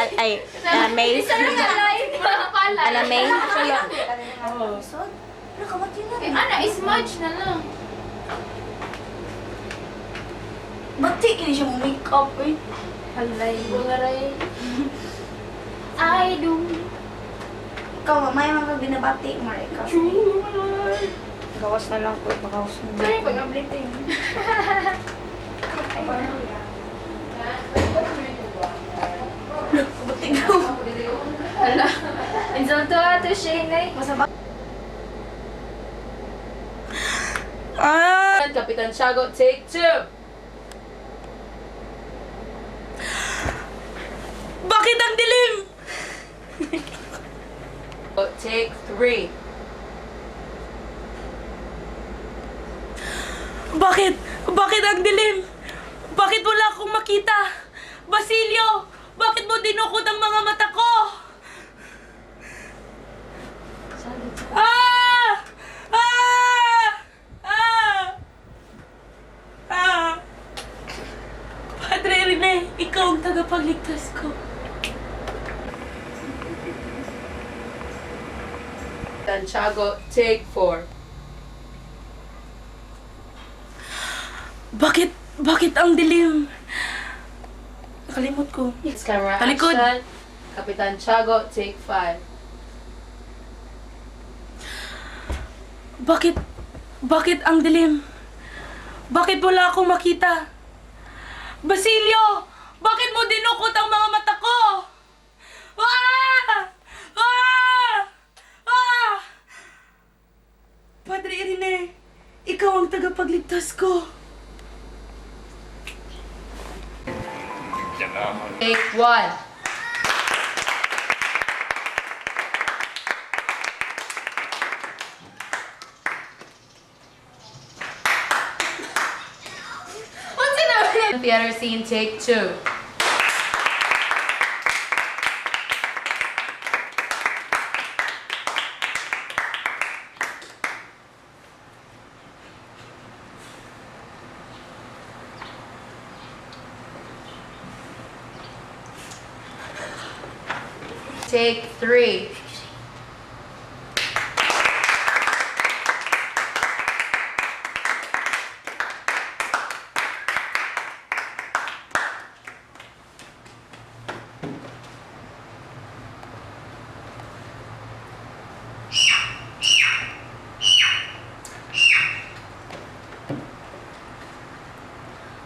May. May. Ana, smudge na lang. Ba't kini siya mo make-up eh? Halay. Bugaray. I do. Ikaw, mamaya mga binabati mo rin ikaw. Gawas na lang po. Bakawas na lang. Sorry, pag-upliting. Ba't ikaw? Hala. Minsan to ato siya inay. Masabak. Kapitan Tiago, take 2. Bakit ang dilim? Take 3. Bakit? Bakit ang dilim? Bakit wala akong makita? Basilio! Bakit mo dinukot ang mga mata ko? Ah! Ah! Ah! Ah! Padre Rene, ikaw ang tagapagligtas ko. Tiago, take 4. Bakit ang dilim? Nakalimot ko. Next camera Talikod. action. Kapitan Tiago, take 5. Bakit ang dilim? Bakit wala akong makita? Basilio! Bakit mo dinukot ang mga mata ko? Ah! Ah! Ah! Padre Irene, ikaw ang tagapagligtas ko. Take 1. What's in our theater scene? Take 2. Take 3.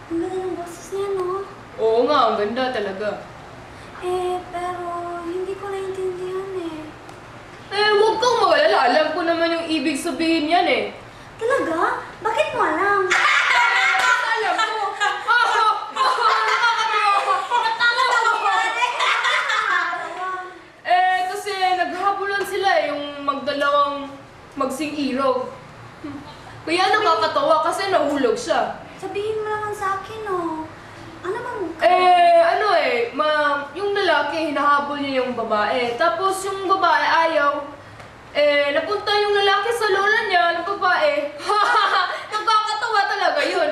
Ang ganda ng boses niya, no? Oo nga, ang ganda talaga. Pero hindi ko naintindihan eh. Huwag kang mawalala. Alam ko naman yung ibig sabihin yan eh. Talaga? Bakit mo alam? Alam mo. Kasi naghahabulan sila eh, yung magdalawang magsing-irog. Kaya nakakatawa kasi nahulog siya. Sabihin mo naman sa akin, no? Ano bang... Yung lalaki, hinahabol niya yung babae. Tapos yung babae ayaw. Napunta yung lalaki sa lola niya ng babae. Nakakatawa talaga yun.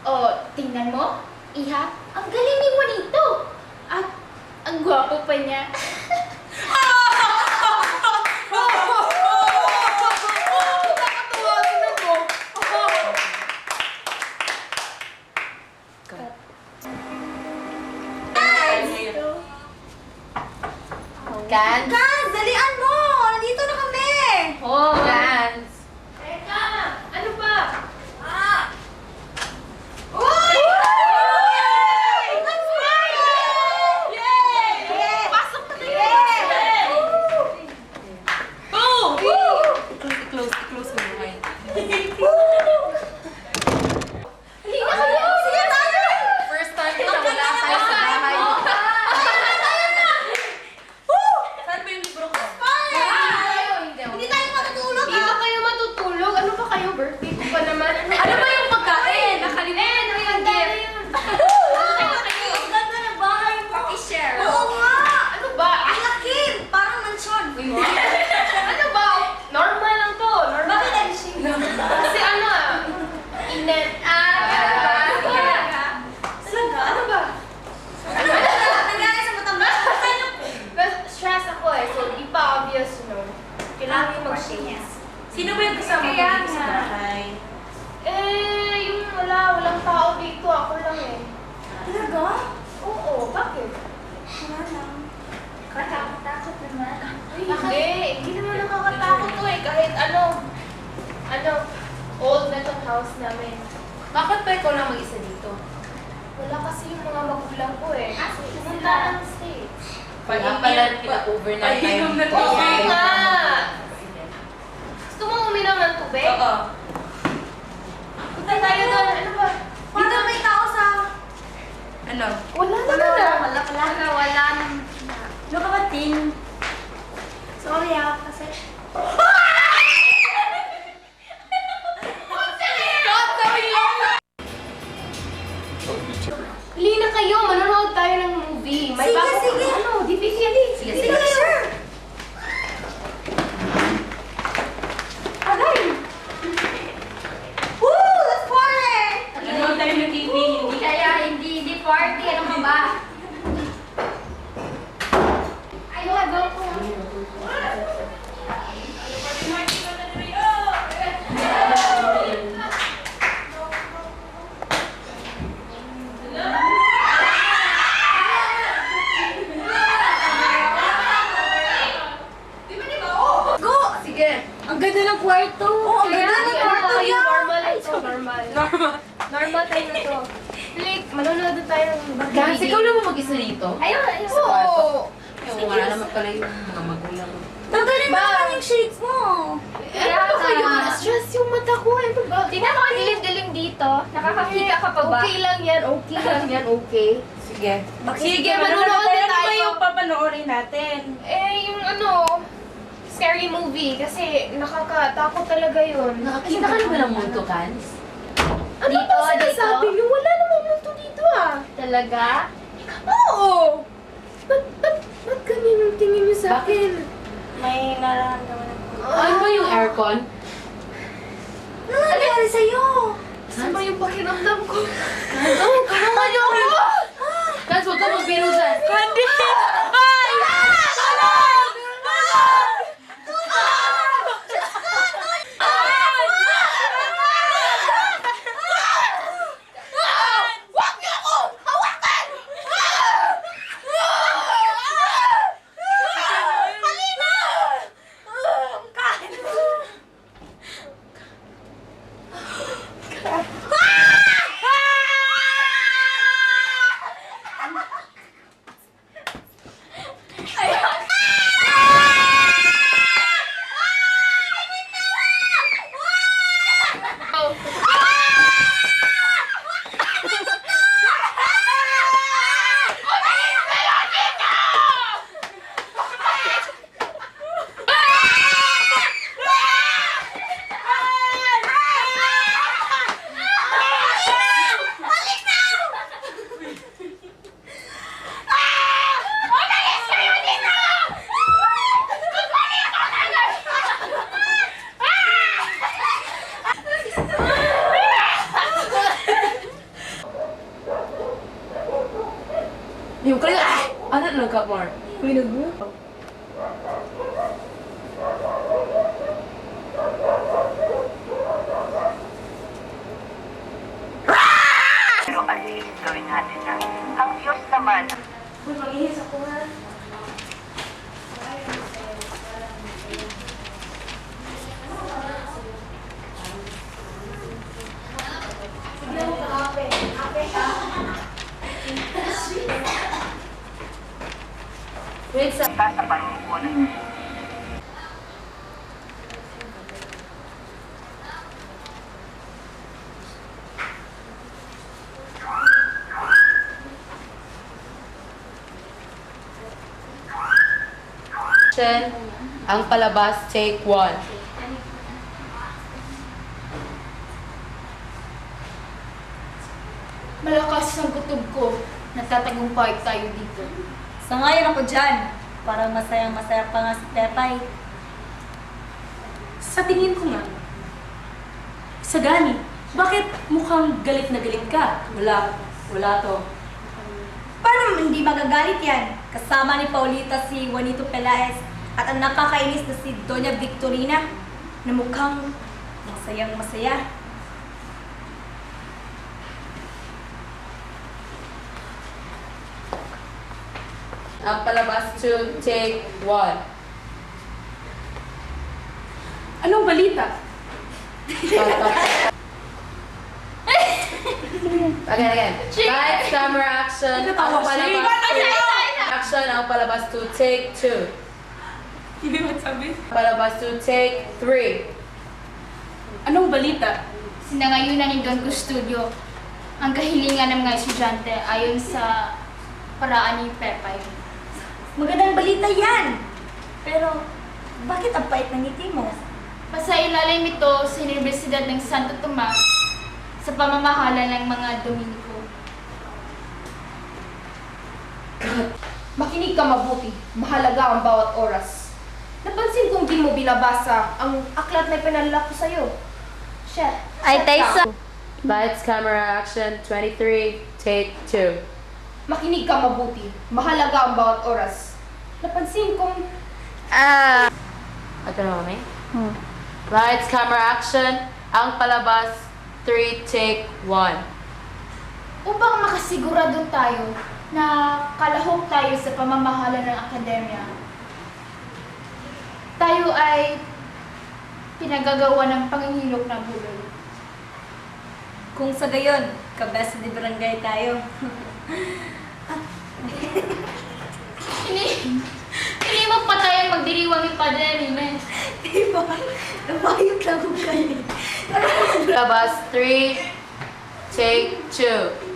Oh, tingnan mo, Iha, ang galing ni Juanito. At ang gwapo pa niya. Nakakatawa, tingnan mo. Gans? Kaz, dalian mo! Nandito na kami! Oh, Gans. Teka! Ano ba? Uy! That's right! Yay! Pasok na kayo! Boom! I-close mo yung Halika kayo! Sige tayo! First time ko na wala tayo sa bahay. Saan ba yung libro ko? Hindi tayo matutulog, Dito ah! kayo matulog. Hindi. Ano ba? Normal lang to. Normal. Bakit nagising? Kasi ano init. Talaga? Ano ba? Nangyari sa mata mo? Stress ako eh. So, di pa obvious, Kailangan yung mag-shades. Sino ba yung kasama mo Kaya dito sa nga. bahay? Yung walang tao dito. Ako lang eh. Talaga? Oo, bakit? Wala lang. Katakot naman. Hindi naman nakakatakot to eh. Kahit old na tong house namin. Bakit ba ikaw lang mag-isa dito? Wala kasi yung mga magulang ko eh. Pumunta ng States. Kaya pala pina-overnight tayo. Oo nga! Gusto mo uminom ng tubig? Oo. Punta tayo doon. Ano ba? Dito may tao sa... Ano? Wala naman ah. Wala. Ano ka ba, Tin? Sorry kasi... Hili na kayo. Manonood tayo ng movie. Sige, sige. DVD. Sige, sure. Aray! Woo! Let's party! Nanonood tayo ng TV, hindi. Kaya hindi party. Ano ka ba? Ay, lago ko. Go! Sige. Ang ganda ng kwarto. Oo, ang ganda ng kwarto niya. Normal ito. Normal. Normal tayo na to. Like, manonood na tayo ng Guys, ikaw lang mo mag-isa dito? Ayun. Oo. Oo, wala naman pala yung mga magulang. Tanggalin mo naman yung shades mo. Ano ba kayo? Stress yung mata ko. Ano ba? Tingnan mo ang dilim-dilim dito. Nakakakita ka pa ba? Okay lang yan. Okay lang yan. Okay. Sige. Sige, manonood na Ano ba tayo. yung papanoorin natin? Yung scary movie. Kasi nakakatakot talaga yun. Nakakita ka na ba ng multo, Kans? Ano Dito, ba sinasabi dito? niyo? Wala namang multo dito ah. Talaga? Oo! Ba't ganyan yung tingin niyo sa akin? May nararamdaman ako. Ano ba yung aircon? Ano nangyari sa'yo? Sama yung pakiramdam ko. Tulungan niyo ako! Kans, huwag ka magbiro dyan. Hindi! Ay! Yung kaya, ano lang ka, Mark? Uy, nagbuo. Pero alin gawin natin na ang Diyos naman Uy, mag-ihis ako ha. Wait, sa... sa panungunan. Ang palabas, take 1. Malakas ang kutob ko. Nagtatagumpay tayo dito. Sangayon ako dyan. Parang masayang-masaya pa nga si Pepay. Sa tingin ko nga, Sagani, bakit mukhang galit na galit ka? Wala to. Paano hindi magagalit yan? Kasama ni Paulita si Juanito Pelaez at ang nakakainis na si Doña Victorina na mukhang masayang-masaya. Ang palabas to take 1. Anong balita? Again. Lights, camera, action. Ay, Ang palabas ay, ay. action. Ang palabas to take 2. Hindi mo sabi? Palabas to take 3. Anong balita? Sinangayunan ni Don Custodio ang kahilingan ng mga estudyante ayon sa paraan ni Pepay. Magandang balita yan! Pero, bakit ang pait ng ngiti mo? Pasailalim ito sa Universidad ng Santo Tomas sa pamamahala ng mga Dominiko. Makinig ka mabuti. Mahalaga ang bawat oras. Napansin kong di mo binabasa ang aklat na pinalala ko sa'yo. Shit. Ay, Tyson! Lights, camera, action. 23, take 2. Makinig ka mabuti. Mahalaga ang bawat oras. Napansin kong... Ito na kami? Lights, camera, action. Ang palabas, 3, take 1. Upang makasigurado tayo na kalahok tayo sa pamamahala ng akademya, tayo ay pinagagawa ng pangingilok na buloy. Kung sa gayon, kabesa di barangay tayo. Hindi mo patayan magdiriwang ni Padre Rina. Diba? Nabayot lang ko kayo. Palabas, 3, take 2.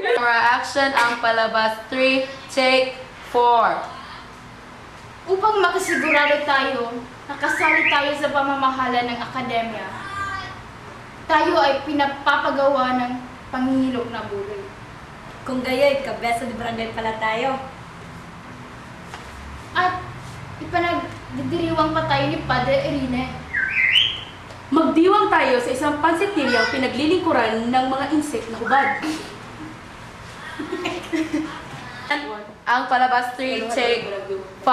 Camera, action. Ang palabas, 3, take 4. Upang makasigurado tayo, nakasali tayo sa pamamahala ng akademya, tayo ay pinapapagawa ng pangingilok na buloy. Kung gayoy, kabesa di barangay pala tayo. At ipanagdiriwang pa tayo ni Padre Irene. Magdiwang tayo sa isang pansitiryang pinaglilingkuran ng mga insect na hubad. Ang palabas, 3, take 5.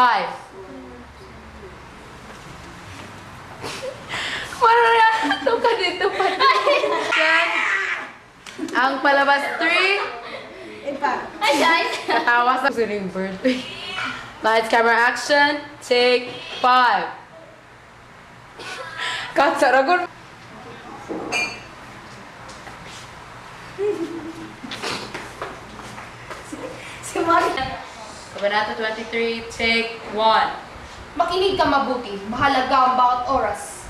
Mararato ka dito pa. Ang palabas, 3. Ay, guys! Katawa sa sining birthday. Lights, camera, action. Take 5. Kat Saragon. Si Mari. Kabanata 23, take 1. Makinig ka mabuti. Mahalaga ang bawat oras.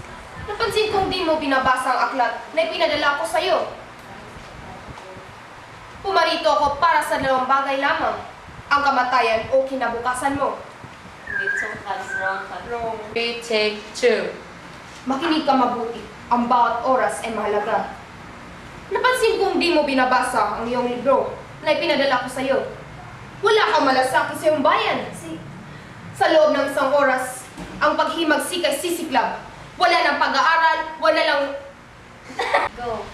Napansin kong di mo binabasa ang aklat na ipinadala ko sa'yo. Pumarito ako para sa dalawang bagay lamang. Ang kamatayan o kinabukasan mo. 3, take 2. Makinig ka mabuti. Ang bawat oras ay mahalaga. Napansin kong di mo binabasa ang iyong libro na ipinadala ko sa'yo. Wala kang malasakit sa iyong bayan. Sa loob ng isang oras, ang paghimagsi ay sisiklab. Wala ng pag-aaral, wala lang... Go.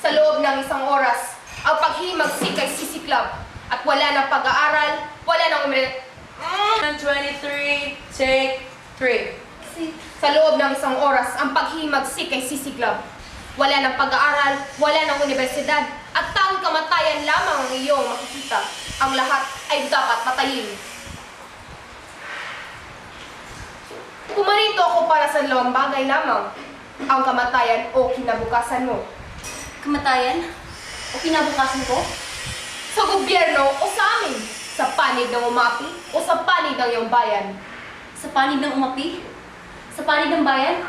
Sa loob ng isang oras, ang paghimagsi ay sisiklab. At wala ng pag-aaral, wala ng 23, take 3. Sa loob ng isang oras, ang paghimagsik ay sisiklab. Wala ng pag-aaral, wala ng universidad, at taong kamatayan lamang ang iyong makikita. Ang lahat ay dapat patayin. Pumarito ako para sa dalawang bagay lamang. Ang kamatayan o kinabukasan mo. Kamatayan? O kinabukasan ko? Sa gobyerno o sa amin. Sa panig ng umapi o sa panig ng iyong bayan. Sa panig ng umapi? Sa panig ng bayan?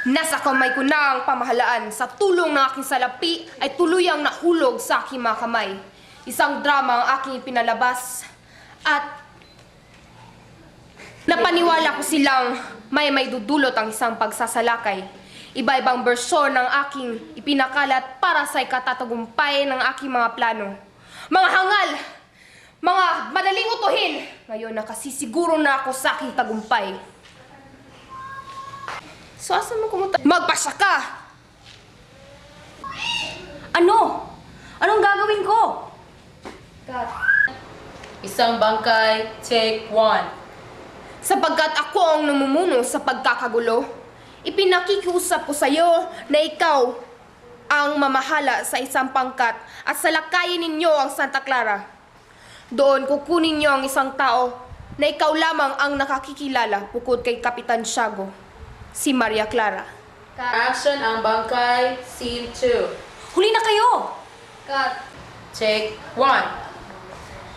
Nasa kamay ko na ang pamahalaan. Sa tulong ng aking salapi ay tuluyang nahulog sa aking mga kamay. Isang drama ang aking pinalabas at napaniwala ko silang may dudulot ang isang pagsasalakay. Iba-ibang bersyon ng aking ipinakalat para sa ikatatagumpay ng aking mga plano. Mga hangal! Mga madaling utuhin! Ngayon nakasisiguro na ako sa aking tagumpay. So, asan mo kumunta? Magpasya ka! Ano? Anong gagawin ko? Isang bangkay, take 1. Sapagkat ako ang namumuno sa pagkakagulo, ipinakikiusap ko sa iyo na ikaw ang mamahala sa isang pangkat at salakayin ninyo ang Santa Clara. Doon kukunin niyo ang isang tao na ikaw lamang ang nakakikilala bukod kay Kapitan Tiago, si Maria Clara. Action ang bangkay, scene 2. Huli na kayo! Take 1.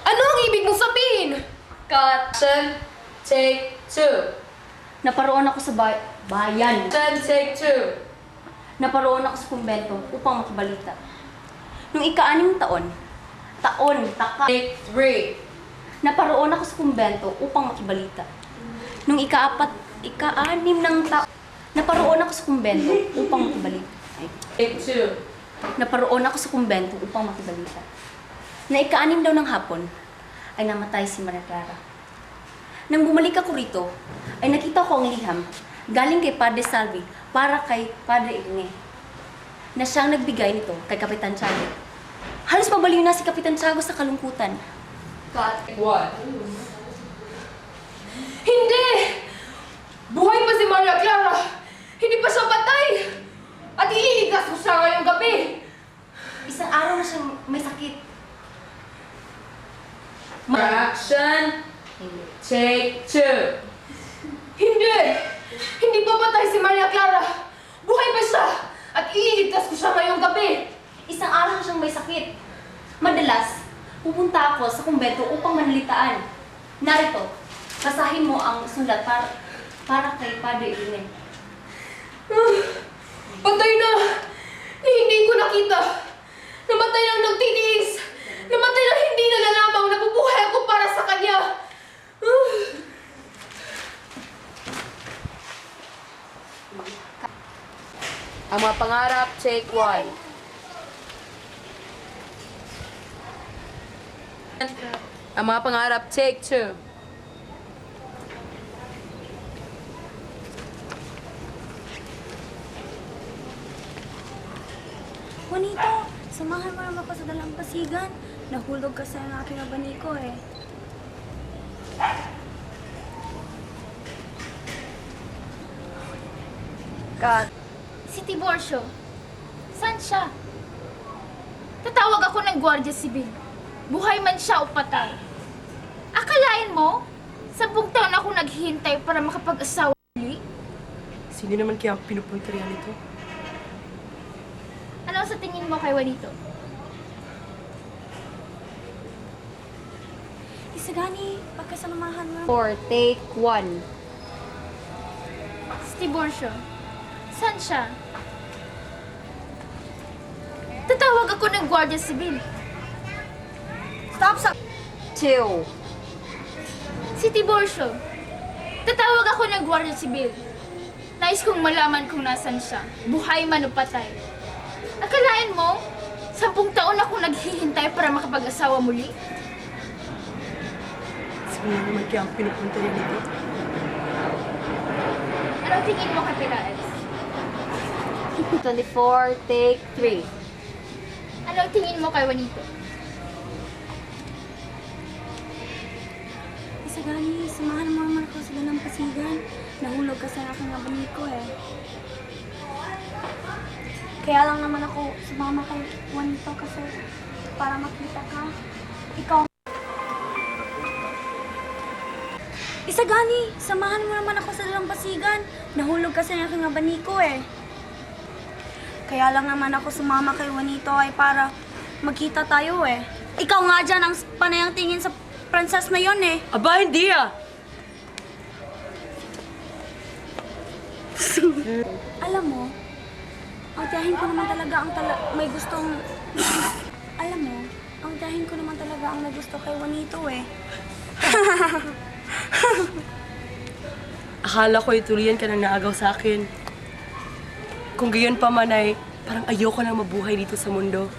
Ano ang ibig mong sabihin? Action, take 2. Naparoon ako sa bayan. Action, take 2. Naparoon ako sa kumbento upang makibalita. Nung ika-6 taon, Take 3. naparoon ako sa kumbento upang makibalita. Nung ika-6 ng taon, naparoon ako sa kumbento upang makibalita. Take 2. Naparoon ako sa kumbento upang makibalita. Na ika-6 daw ng hapon, ay namatay si Maria Clara. Nang bumalik ako rito, ay nakita ko ang liham galing kay Padre Salvi para kay Padre Igne, na siyang nagbigay nito kay Kapitan Tiago. Halos pabaliw na si Kapitan Tiago sa kalungkutan. Take 1. Hindi! Buhay pa si Maria Clara! Hindi pa siya patay! At ililigtas ko siya ngayong gabi! Isang araw na siyang may sakit. Action, take 2. Hindi! Hindi pa patay si Maria Clara! Buhay pa siya! At ililigtas ko siya ngayong gabi! Isang araw na siyang may sakit. Madalas, pupunta ako sa kumbento upang manalitaan. Narito, basahin mo ang sulat para kay Padre Igne. Patay na! Na hindi ko nakita! Namatay lang nagtitiis! Namatay lang hindi nalalamang nabubuhay ako para sa kanya! Ang mga pangarap, take 1. Ang mga pangarap, take 2. Juanito, samahan mo naman ako sa dalampasigan. Nahulog kasi ang aking abaniko eh. Si Tiborcio. Saan siya? Tatawag ako ng Guardia Civil. Buhay man siya o patay. Akalain mo, 10 taon ako naghihintay para makapag-asawa muli? Sino naman kaya ang pinupunta riyan nito? Ano sa tingin mo kay Juanito? Isagani, pagkasanamahan mo. For take 1. Si Tiborcio. Saan siya? Tatawag ako ng Guardia Civil. Stop sa 2. Si Tiborcio. Tatawag ako ng Guardia Civil. Nais kong malaman kung nasan siya. Buhay man o patay. Akalain mo, 10 taon ako naghihintay para makapag-asawa muli? Sino naman kaya ang pinupunta riyan nito? Anong tingin mo, Kapiraes? 24, take 3. Anong tingin mo kay Juanito? Isagani, samahan mo naman ako sa dalampasigan. Nahulog kasi ang aking abaniko eh. Kaya lang naman ako sumama kay Juanito kasi para makita ka. Ikaw. Isagani, samahan mo naman ako sa dalampasigan. Nahulog kasi ang aking abaniko eh. Kaya lang naman ako sumama kay Juanito ay para magkita tayo eh. Ikaw nga dyan ang panayang tingin sa princess na yon eh. Aba, hindi ah! Alam mo, ang tiyahin ko naman talaga ang may gustong... Alam mo, ang tiyahin ko naman talaga ang nagusto kay Juanito eh. Akala ko ituloyan ka nang naagaw sa akin. Kung gayon pa man ay parang ayoko na mabuhay dito sa mundo.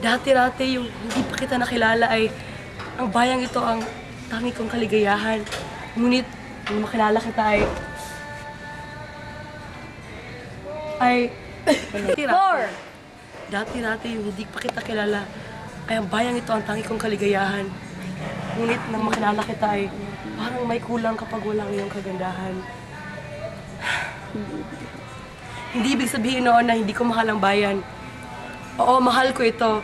Dati-dati yung hindi pa kita nakilala ay ang bayang ito ang tangi kong kaligayahan. Ngunit nung makilala kita ay dati-dati yung hindi pa kita kilala ay ang bayang ito ang tangi kong kaligayahan. Ngunit nang makilala kita ay parang may kulang kapag walang iyong kagandahan. Hindi ibig sabihin noon na hindi ko mahal ang bayan. Oo, mahal ko ito.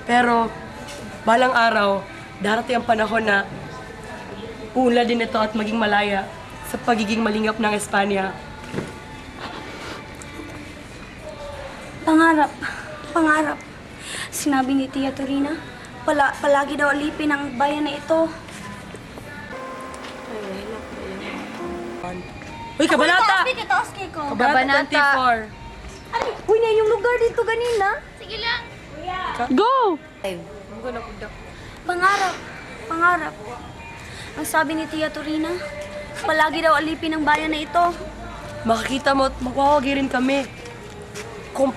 Pero balang araw, darating ang panahon na uunlad din ito at maging malaya sa pagiging malingap ng Espanya. Pangarap. Pangarap. Sinabi ni Tia Torina, palagi daw alipin ang bayan na ito. Uy, kabanata! Taas ko. Kabanata 24. Ay, uy na yung lugar dito ganina. Sige lang. Go! Pangarap. Pangarap. Ang sabi ni Tia Torina, palagi daw alipin ang bayan na ito. Makikita mo at magwawagi rin kami. Kung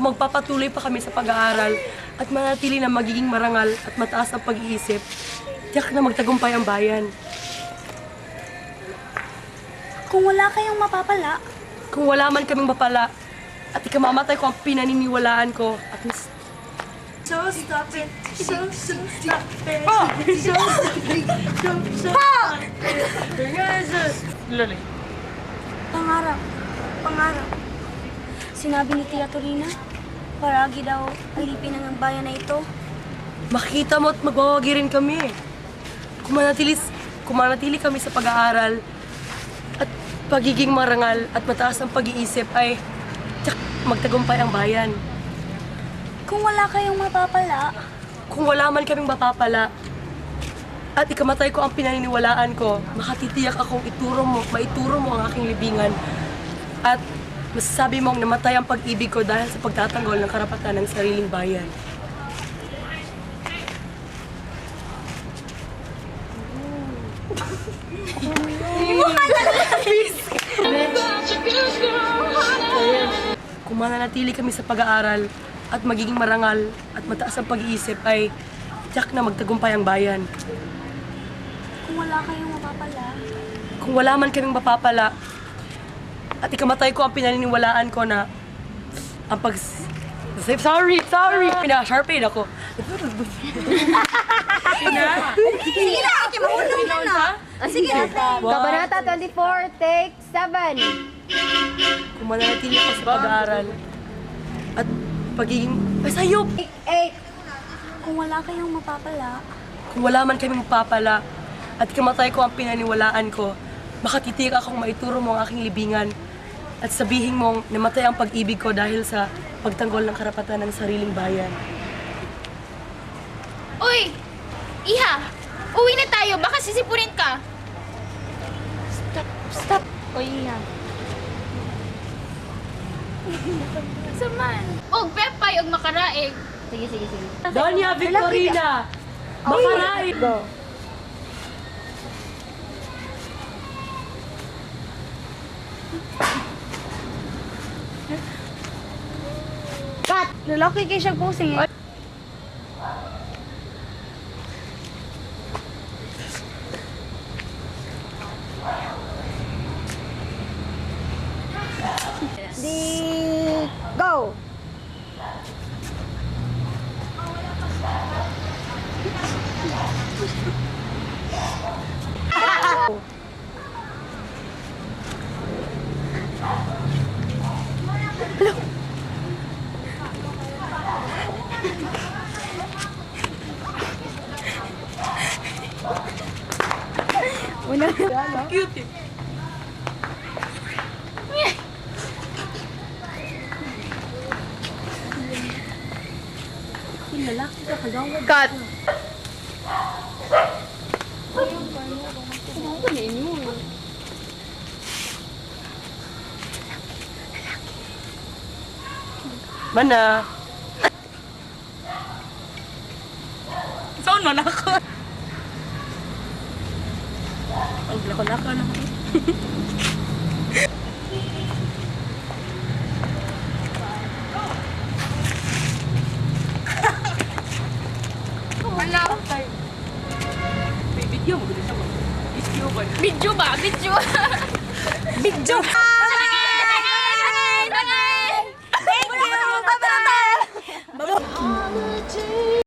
magpapatuloy pa kami sa pag-aaral at manatili na magiging marangal at mataas ang pag-iisip, tiyak na magtagumpay ang bayan. Kung wala kayong mapapala, Kung wala man kaming mapala at ikamamatay ko ang pinaniniwalaan ko at mas... So stop it! So stop it! Lali. pangarap. Pangarap. Sinabi ni Tia Torina, palagi daw alipin ang bayan na ito. Makikita mo at magwawagi rin kami. Kung manatili kami sa pag-aaral at pagiging marangal at mataas ang pag-iisip ay tiyak magtagumpay ang bayan. Kung wala kayong mapapala, Kung wala man kaming mapapala at ikamatay ko ang pinaniniwalaan ko, makatitiyak akong maituro mo ang aking libingan at masasabi mong namatay ang pag-ibig ko dahil sa pagtatanggol ng karapatan ng sariling bayan. Kung mananatili kami sa pag-aaral at magiging marangal at mataas ang pag-iisip ay tiyak na magtagumpay ang bayan. kung wala kayong mapapala, Kung wala man kaming mapapala at ikamatay ko ang pinaniniwalaan ko na ang pag... Sorry! Pina-sharpen ako. sige na, okay, mahulog na na. Sige na. Kabanata 24, take 7. Kung mananatili ako sa pag-aaral at pagiging... Ay, sayop! 8. Kung wala kayong mapapala, Kung wala man kaming mapapala at ikamatay ko ang pinaniniwalaan ko, makatitiyak akong maituro mo ang aking libingan at sabihin mong namatay ang pag-ibig ko dahil sa pagtanggol ng karapatan ng sariling bayan. Uy! Iha! Uwi na tayo. Baka sisipunin ka. Stop. Uy, Iha. Saman. Og pepay og makaraig. Sige. Doña Victorina! Makaraig! Go. cut! Lalaki kayo siya posing eh. Go. Cute eh. Cut. Mana? Saan man ako? Ang lako-lako na ako. Ano? May video mo, gusto mo. Video ba? Video ba? Video? Video!